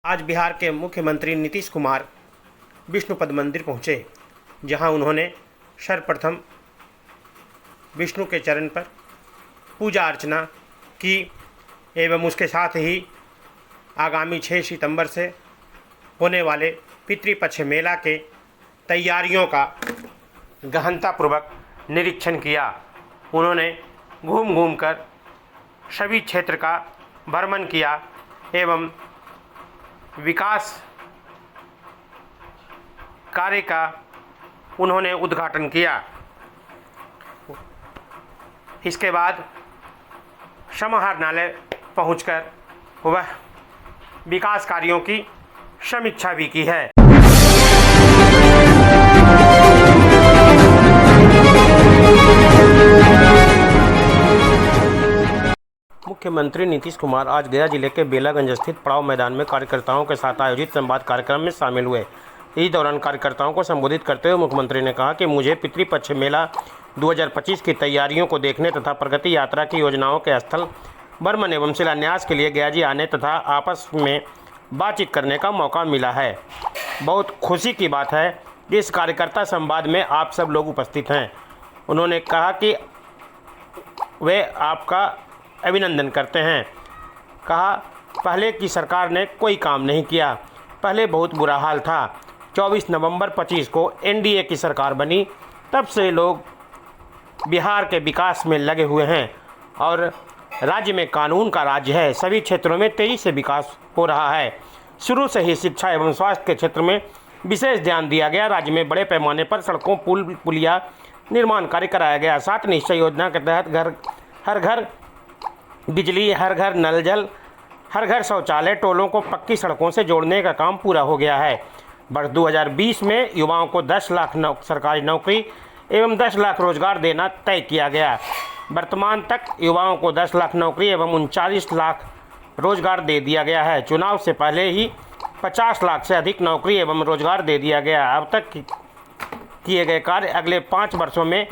आज बिहार के मुख्यमंत्री नीतीश कुमार विष्णुपद मंदिर पहुँचे, जहां उन्होंने सर्वप्रथम विष्णु के चरण पर पूजा अर्चना की एवं उसके साथ ही आगामी 6 सितंबर से होने वाले पितृपक्ष मेला के तैयारियों का गहनतापूर्वक निरीक्षण किया। उन्होंने घूम घूम कर सभी क्षेत्र का भ्रमण किया एवं विकास कार्य का उन्होंने उद्घाटन किया। इसके बाद समाहरणालय पहुंचकर वह विकास कार्यों की समीक्षा भी की है। मुख्यमंत्री नीतीश कुमार आज गया जिले के बेलागंज स्थित पड़ाव मैदान में कार्यकर्ताओं के साथ आयोजित संवाद कार्यक्रम में शामिल हुए। इस दौरान कार्यकर्ताओं को संबोधित करते हुए मुख्यमंत्री ने कहा कि मुझे पितृपक्ष मेला 2025 की तैयारियों को देखने तथा प्रगति यात्रा की योजनाओं के स्थल भ्रमण एवं शिलान्यास के लिए गया जी आने तथा आपस में बातचीत करने का मौका मिला है। बहुत खुशी की बात है कि इस कार्यकर्ता संवाद में आप सब लोग उपस्थित हैं। उन्होंने कहा कि वे आपका अभिनंदन करते हैं। कहा, पहले की सरकार ने कोई काम नहीं किया, पहले बहुत बुरा हाल था। 24 नवंबर 25 को एनडीए की सरकार बनी, तब से लोग बिहार के विकास में लगे हुए हैं और राज्य में कानून का राज्य है। सभी क्षेत्रों में तेजी से विकास हो रहा है। शुरू से ही शिक्षा एवं स्वास्थ्य के क्षेत्र में विशेष ध्यान दिया गया। राज्य में बड़े पैमाने पर सड़कों, पुलिया निर्माण कार्य कराया गया। 7 निश्चय योजना के तहत हर घर बिजली, हर घर नल जल, हर घर शौचालय, टोलों को पक्की सड़कों से जोड़ने का काम पूरा हो गया है। वर्ष 2020 में युवाओं को 10 लाख सरकारी नौकरी एवं 10 लाख रोजगार देना तय किया गया। वर्तमान तक युवाओं को 10 लाख नौकरी एवं 39 लाख रोजगार दे दिया गया है। चुनाव से पहले ही 50 लाख से अधिक नौकरी एवं रोजगार दे दिया गया। अब तक किए गए कार्य अगले 5 वर्षों में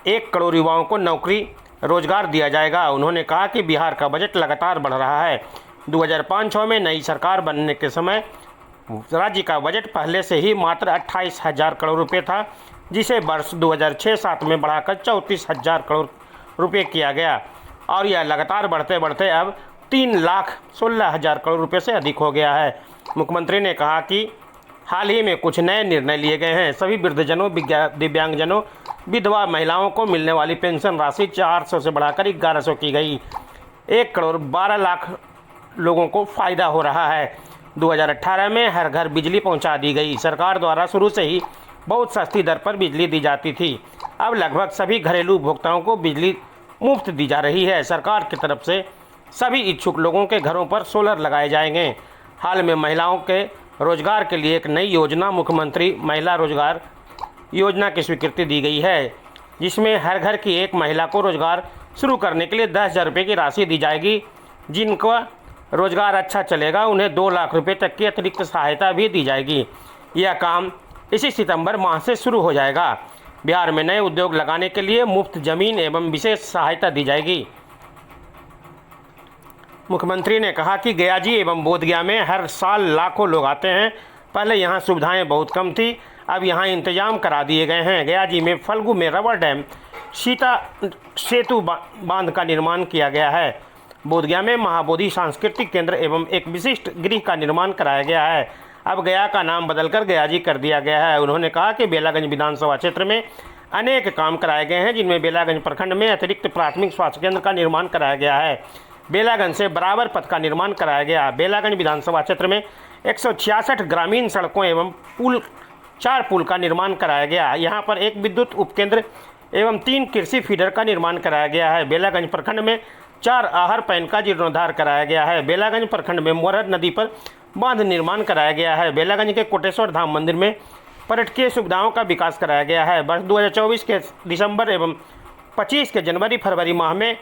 1 करोड़ युवाओं को नौकरी रोजगार दिया जाएगा। उन्होंने कहा कि बिहार का बजट लगातार बढ़ रहा है। 2005-06 में नई सरकार बनने के समय राज्य का बजट पहले से ही मात्र 28,000 करोड़ रुपए था, जिसे वर्ष 2006-07 में बढ़ाकर 34,000 करोड़ रुपए किया गया और यह लगातार बढ़ते बढ़ते अब 3,16,000 करोड़ रुपए से अधिक हो गया है। मुख्यमंत्री ने कहा कि हाल ही में कुछ नए निर्णय लिए गए हैं। सभी वृद्धजनों, दिव्यांगजनों, विधवा महिलाओं को मिलने वाली पेंशन राशि 400 से बढ़ाकर 1100 की गई। 1 करोड़ 12 लाख लोगों को फ़ायदा हो रहा है। 2018 में हर घर बिजली पहुंचा दी गई। सरकार द्वारा शुरू से ही बहुत सस्ती दर पर बिजली दी जाती थी। अब लगभग सभी घरेलू उपभोक्ताओं को बिजली मुफ्त दी जा रही है। सरकार की तरफ से सभी इच्छुक लोगों के घरों पर सोलर लगाए जाएंगे। हाल में महिलाओं के रोजगार के लिए एक नई योजना मुख्यमंत्री महिला रोजगार योजना की स्वीकृति दी गई है, जिसमें हर घर की एक महिला को रोजगार शुरू करने के लिए 10,000 रुपये की राशि दी जाएगी। जिनका रोजगार अच्छा चलेगा उन्हें 2 लाख रुपये तक की अतिरिक्त सहायता भी दी जाएगी। यह काम इसी सितंबर माह से शुरू हो जाएगा। बिहार में नए उद्योग लगाने के लिए मुफ्त जमीन एवं विशेष सहायता दी जाएगी। मुख्यमंत्री ने कहा कि गयाजी एवं बोधगया में हर साल लाखों लोग आते हैं। पहले यहाँ सुविधाएं बहुत कम थी, अब यहाँ इंतजाम करा दिए गए हैं। गयाजी में फल्गु में रबर डैम, सीता सेतु बांध का निर्माण किया गया है। बोधगया में महाबोधि सांस्कृतिक केंद्र एवं एक विशिष्ट गृह का निर्माण कराया गया है। अब गया का नाम बदलकर गयाजी कर दिया गया है। उन्होंने कहा कि बेलागंज विधानसभा क्षेत्र में अनेक काम कराए गए हैं, जिनमें बेलागंज प्रखंड में अतिरिक्त प्राथमिक स्वास्थ्य केंद्र का निर्माण कराया गया है। बेलागंज से बराबर पथ का निर्माण कराया गया। बेलागंज विधानसभा क्षेत्र में 166 ग्रामीण सड़कों एवं 4 पुल का निर्माण कराया गया। यहाँ पर 1 विद्युत उपकेंद्र एवं 3 कृषि फीडर का निर्माण कराया गया है। बेलागंज प्रखंड में 4 आहर पैन का जीर्णोद्धार कराया गया है। बेलागंज प्रखंड में मोरहर नदी पर बांध निर्माण कराया गया है। बेलागंज के कोटेश्वर धाम मंदिर में पर्यटकीय सुविधाओं का विकास कराया गया है। वर्ष 2024 के दिसंबर एवं 25 के जनवरी फरवरी माह में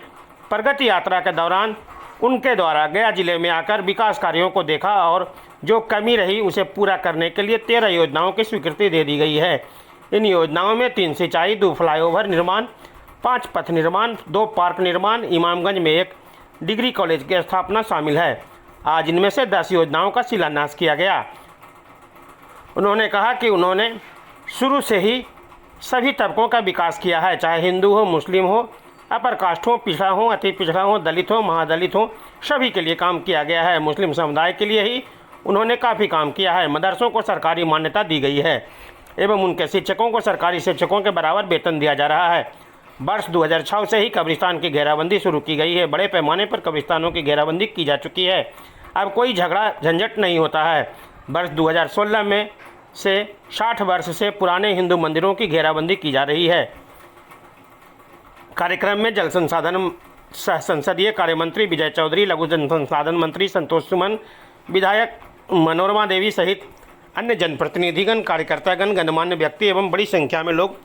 प्रगति यात्रा के दौरान उनके द्वारा गया जिले में आकर विकास कार्यों को देखा और जो कमी रही उसे पूरा करने के लिए 13 योजनाओं की स्वीकृति दे दी गई है। इन योजनाओं में 3 सिंचाई, 2 फ्लाईओवर निर्माण, 5 पथ निर्माण, 2 पार्क निर्माण, इमामगंज में 1 डिग्री कॉलेज की स्थापना शामिल है। आज इनमें से 10 योजनाओं का शिलान्यास किया गया। उन्होंने कहा कि उन्होंने शुरू से ही सभी तबकों का विकास किया है, चाहे हिंदू हो, मुस्लिम हो, अपर कास्ट हो, पिछड़ा हो, अति पिछड़ा हो, दलित हो, महादलित हो, सभी के लिए काम किया गया है। मुस्लिम समुदाय के लिए ही उन्होंने काफ़ी काम किया है। मदरसों को सरकारी मान्यता दी गई है एवं उनके शिक्षकों को सरकारी शिक्षकों के बराबर वेतन दिया जा रहा है। वर्ष 2006 से ही कब्रिस्तान की घेराबंदी शुरू की गई है। बड़े पैमाने पर कब्रिस्तानों की घेराबंदी की जा चुकी है। अब कोई झगड़ा झंझट नहीं होता है। वर्ष 2016 में से 60 वर्ष से पुराने हिंदू मंदिरों की घेराबंदी की जा रही है। कार्यक्रम में जल संसाधन संसदीय कार्य मंत्री विजय चौधरी, लघु जन संसाधन मंत्री संतोष सुमन, विधायक मनोरमा देवी सहित अन्य जनप्रतिनिधिगण, कार्यकर्तागण, गणमान्य व्यक्ति एवं बड़ी संख्या में लोग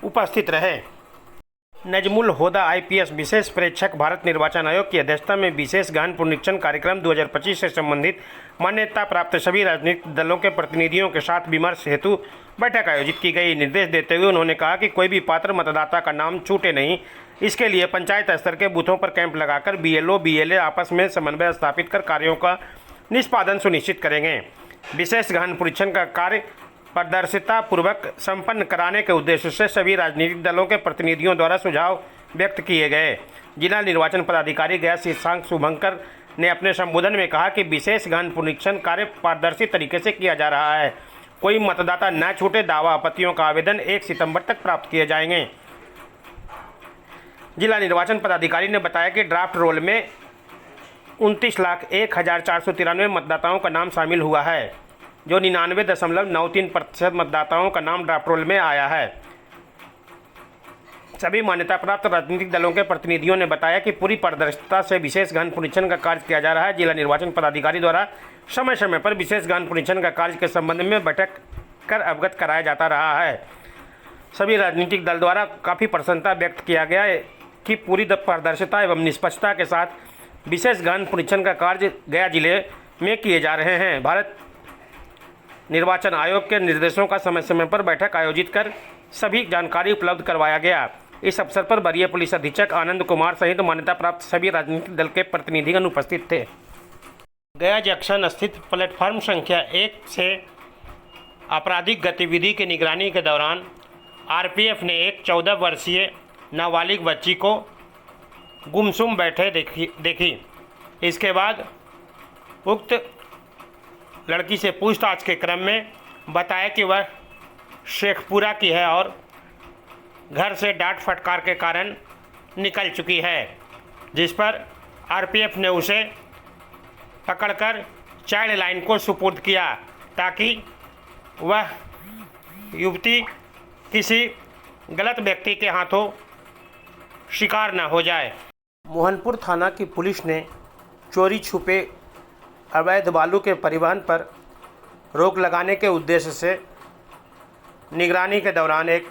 उपस्थित रहे। नजमुल होदा IPS विशेष प्रेक्षक भारत निर्वाचन आयोग की अध्यक्षता में विशेष गहन पुनरीक्षण कार्यक्रम 2025 से संबंधित मान्यता प्राप्त सभी राजनीतिक दलों के प्रतिनिधियों के साथ विमर्श हेतु बैठक आयोजित की गई। निर्देश देते हुए उन्होंने कहा कि कोई भी पात्र मतदाता का नाम छूटे नहीं, इसके लिए पंचायत स्तर के बूथों पर कैंप लगाकर BLO BLA आपस में समन्वय स्थापित कर कार्यों का निष्पादन सुनिश्चित करेंगे। विशेष गहन परीक्षण का कार्य पारदर्शिता पूर्वक संपन्न कराने के उद्देश्य से सभी राजनीतिक दलों के प्रतिनिधियों द्वारा सुझाव व्यक्त किए गए। जिला निर्वाचन पदाधिकारी गया शीर्षांक शुभंकर ने अपने संबोधन में कहा कि विशेष गहन पुनरीक्षण कार्य पारदर्शी तरीके से किया जा रहा है। कोई मतदाता न छूटे। दावा आपत्तियों का आवेदन 1 सितंबर तक प्राप्त किए जाएंगे। जिला निर्वाचन पदाधिकारी ने बताया कि ड्राफ्ट रोल में 29,01,493 मतदाताओं का नाम शामिल हुआ है, जो 99.93% मतदाताओं का नाम ड्राफ्ट रोल में आया है। सभी मान्यता प्राप्त राजनीतिक दलों के प्रतिनिधियों ने बताया कि पूरी पारदर्शिता से विशेष गहन पुनरीक्षण का कार्य किया जा रहा है। जिला निर्वाचन पदाधिकारी द्वारा समय समय पर विशेष गहन पुनरीक्षण का कार्य के संबंध में बैठक कर अवगत कराया जाता रहा है। सभी राजनीतिक दल द्वारा काफ़ी प्रसन्नता व्यक्त किया गया है कि पूरी पारदर्शिता एवं निष्पक्षता के साथ विशेष गहन पुनरीक्षण का कार्य गया जिले में किए जा रहे हैं। भारत निर्वाचन आयोग के निर्देशों का समय समय पर बैठक आयोजित कर सभी जानकारी उपलब्ध करवाया गया। इस अवसर पर वरीय पुलिस अधीक्षक आनंद कुमार सहित मान्यता प्राप्त सभी राजनीतिक दल के प्रतिनिधिगण उपस्थित थे। गया जंक्शन स्थित प्लेटफार्म संख्या 1 से आपराधिक गतिविधि की निगरानी के दौरान RPF ने एक 14 वर्षीय नाबालिग बच्ची को गुमसुम बैठे देखी। इसके बाद उक्त लड़की से पूछताछ के क्रम में बताया कि वह शेखपुरा की है और घर से डांट फटकार के कारण निकल चुकी है, जिस पर RPF ने उसे पकड़कर चाइल्ड लाइन को सुपुर्द किया ताकि वह युवती किसी गलत व्यक्ति के हाथों शिकार न हो जाए। मोहनपुर थाना की पुलिस ने चोरी छुपे अवैध बालू के परिवहन पर रोक लगाने के उद्देश्य से निगरानी के दौरान एक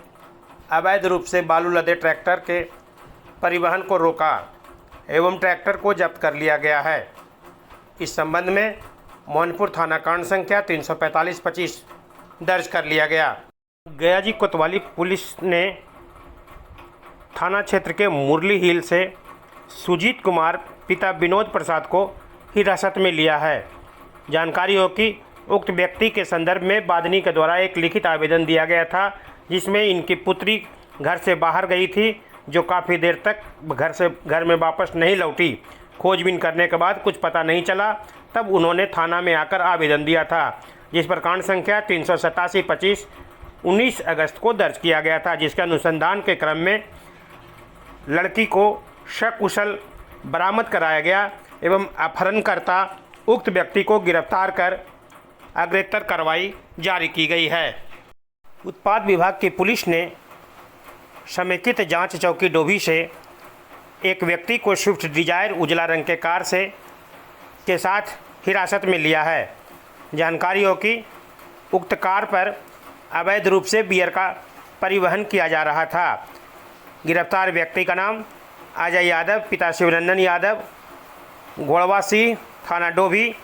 अवैध रूप से बालू लदे ट्रैक्टर के परिवहन को रोका एवं ट्रैक्टर को जब्त कर लिया गया है। इस संबंध में मोहनपुर थाना कांड संख्या 345-25 दर्ज कर लिया गया। गया जी कोतवाली पुलिस ने थाना क्षेत्र के मुरली हिल से सुजीत कुमार पिता विनोद प्रसाद को हिरासत में लिया है। जानकारी हो कि उक्त व्यक्ति के संदर्भ में बादनी के द्वारा एक लिखित आवेदन दिया गया था, जिसमें इनकी पुत्री घर से बाहर गई थी, जो काफ़ी देर तक घर में वापस नहीं लौटी। खोजबीन करने के बाद कुछ पता नहीं चला, तब उन्होंने थाना में आकर आवेदन दिया था, जिस पर कांड संख्या 387-25 19 अगस्त को दर्ज किया गया था, जिसके अनुसंधान के क्रम में लड़की को सकुशल बरामद कराया गया एवं अपहरणकर्ता उक्त व्यक्ति को गिरफ्तार कर अग्रेतर कार्रवाई जारी की गई है। उत्पाद विभाग की पुलिस ने समेकित जांच चौकी डोभी से एक व्यक्ति को स्विफ्ट डिजायर उजला रंग के कार से के साथ हिरासत में लिया है। जानकारी हो कि उक्त कार पर अवैध रूप से बियर का परिवहन किया जा रहा था। गिरफ्तार व्यक्ति का नाम अजय यादव, पिता शिवरंजन यादव, घोड़वासी, थाना डोभी,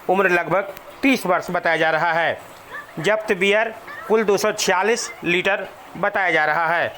उम्र लगभग 30 वर्ष बताया जा रहा है। जब्त बियर कुल 246 लीटर बताया जा रहा है।